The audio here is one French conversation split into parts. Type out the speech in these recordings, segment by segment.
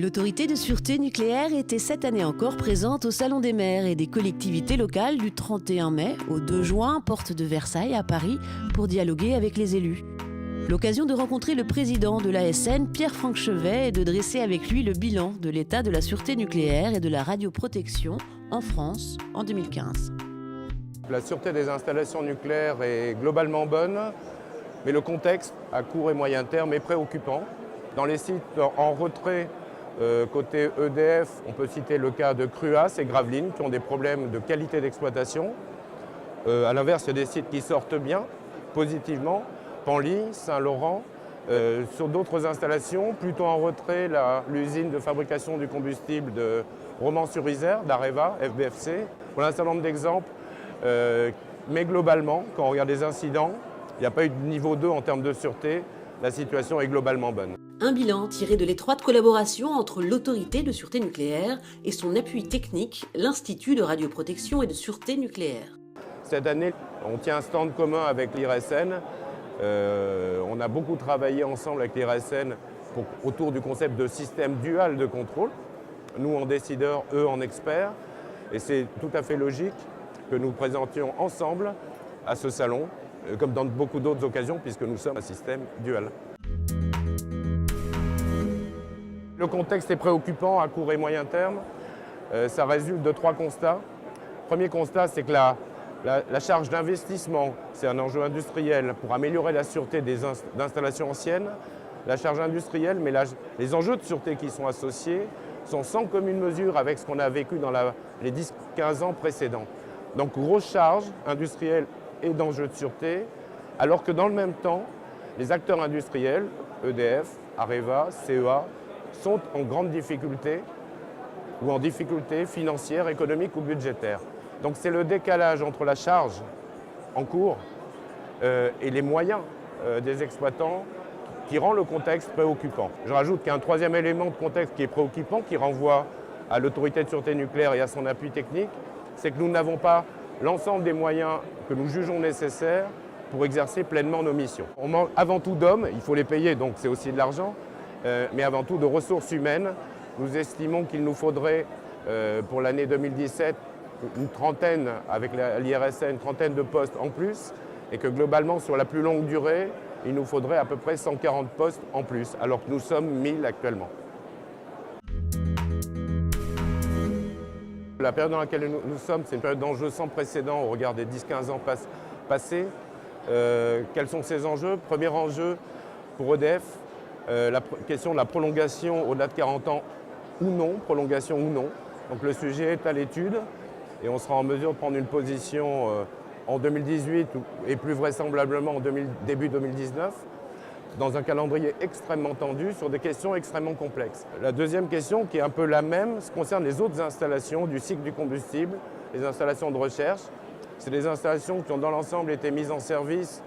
L'autorité de sûreté nucléaire était cette année encore présente au Salon des maires et des collectivités locales du 31 mai au 2 juin, porte de Versailles à Paris, pour dialoguer avec les élus. L'occasion de rencontrer le président de l'ASN, Pierre-Franck Chevet, et de dresser avec lui le bilan de l'état de la sûreté nucléaire et de la radioprotection en France en 2015. La sûreté des installations nucléaires est globalement bonne, mais le contexte à court et moyen terme est préoccupant. Dans les sites en retrait, côté EDF, on peut citer le cas de Cruas et Gravelines qui ont des problèmes de qualité d'exploitation. À l'inverse, il y a des sites qui sortent bien, positivement. Penly, Saint-Laurent. Sur d'autres installations, plutôt en retrait, l'usine de fabrication du combustible de Romans-sur-Isère, d'Areva, FBFC. Voilà un certain nombre d'exemples. Mais globalement, quand on regarde les incidents, il n'y a pas eu de niveau 2 en termes de sûreté. La situation est globalement bonne. Un bilan tiré de l'étroite collaboration entre l'autorité de sûreté nucléaire et son appui technique, l'Institut de radioprotection et de sûreté nucléaire. Cette année, on tient un stand commun avec l'IRSN. On a beaucoup travaillé ensemble avec l'IRSN autour du concept de système dual de contrôle. Nous en décideurs, eux en experts. Et c'est tout à fait logique que nous présentions ensemble à ce salon, comme dans beaucoup d'autres occasions, puisque nous sommes un système dual. Le contexte est préoccupant à court et moyen terme. Ça résulte de 3 constats. Premier constat, c'est que la charge d'investissement, c'est un enjeu industriel pour améliorer la sûreté des installations anciennes. La charge industrielle, mais les enjeux de sûreté qui sont associés sont sans commune mesure avec ce qu'on a vécu dans les 10-15 ans précédents. Donc grosse charge industrielle et d'enjeux de sûreté, alors que dans le même temps, les acteurs industriels, EDF, Areva, CEA, sont en grande difficulté ou en difficulté financière, économique ou budgétaire. Donc c'est le décalage entre la charge en cours et les moyens des exploitants qui rend le contexte préoccupant. Je rajoute qu'il y a un troisième élément de contexte qui est préoccupant, qui renvoie à l'autorité de sûreté nucléaire et à son appui technique, c'est que nous n'avons pas l'ensemble des moyens que nous jugeons nécessaires pour exercer pleinement nos missions. On manque avant tout d'hommes, il faut les payer, donc c'est aussi de l'argent, mais avant tout de ressources humaines. Nous estimons qu'il nous faudrait, pour l'année 2017, une trentaine, avec l'IRSN, une trentaine de postes en plus, et que globalement, sur la plus longue durée, il nous faudrait à peu près 140 postes en plus, alors que nous sommes 1000 actuellement. La période dans laquelle nous sommes, c'est une période d'enjeux sans précédent au regard des 10-15 ans passés. Quels sont ces enjeux? Premier enjeu pour EDF, la question de la prolongation au-delà de 40 ans ou non, prolongation ou non. Donc le sujet est à l'étude et on sera en mesure de prendre une position en 2018 et plus vraisemblablement en début 2019, dans un calendrier extrêmement tendu sur des questions extrêmement complexes. La deuxième question, qui est un peu la même, concerne les autres installations du cycle du combustible, les installations de recherche. C'est des installations qui ont dans l'ensemble été mises en service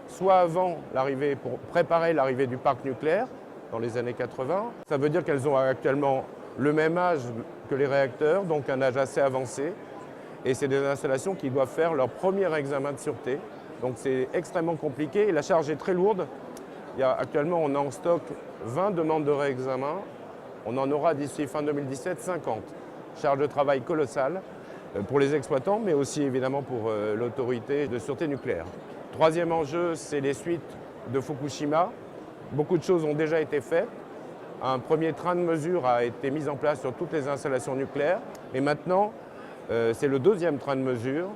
soit avant l'arrivée, pour préparer l'arrivée du parc nucléaire, dans les années 80. Ça veut dire qu'elles ont actuellement le même âge que les réacteurs, donc un âge assez avancé. Et c'est des installations qui doivent faire leur premier examen de sûreté. Donc c'est extrêmement compliqué et la charge est très lourde. Actuellement, on a en stock 20 demandes de réexamen. On en aura d'ici fin 2017 50. Charge de travail colossale pour les exploitants, mais aussi évidemment pour l'autorité de sûreté nucléaire. Troisième enjeu, c'est les suites de Fukushima. Beaucoup de choses ont déjà été faites. Un premier train de mesures a été mis en place sur toutes les installations nucléaires. Et maintenant, c'est le deuxième train de mesures,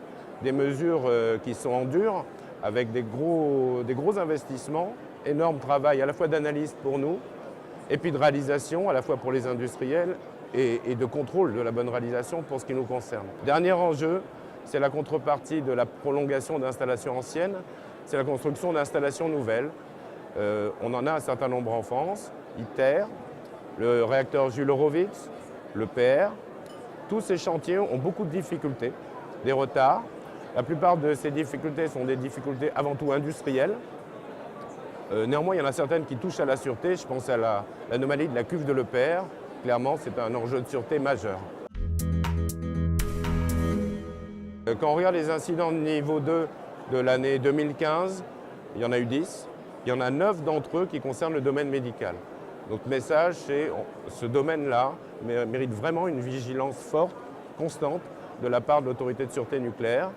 des mesures qui sont en dur, avec des gros investissements, énorme travail à la fois d'analyse pour nous, et puis de réalisation, à la fois pour les industriels, et de contrôle de la bonne réalisation pour ce qui nous concerne. Dernier enjeu, c'est la contrepartie de la prolongation d'installations anciennes, c'est la construction d'installations nouvelles. On en a un certain nombre en France, ITER, le réacteur Jules Horowitz, le PR. Tous ces chantiers ont beaucoup de difficultés, des retards. La plupart de ces difficultés sont des difficultés avant tout industrielles. Néanmoins, il y en a certaines qui touchent à la sûreté. Je pense à l'anomalie de la cuve de l'EPR. Clairement, c'est un enjeu de sûreté majeur. Quand on regarde les incidents de niveau 2 de l'année 2015, il y en a eu 10. Il y en a 9 d'entre eux qui concernent le domaine médical. Notre message, c'est que ce domaine-là mérite vraiment une vigilance forte, constante, de la part de l'autorité de sûreté nucléaire.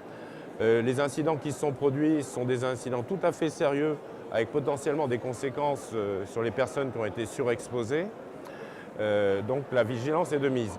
Les incidents qui se sont produits sont des incidents tout à fait sérieux, avec potentiellement des conséquences sur les personnes qui ont été surexposées. Donc la vigilance est de mise.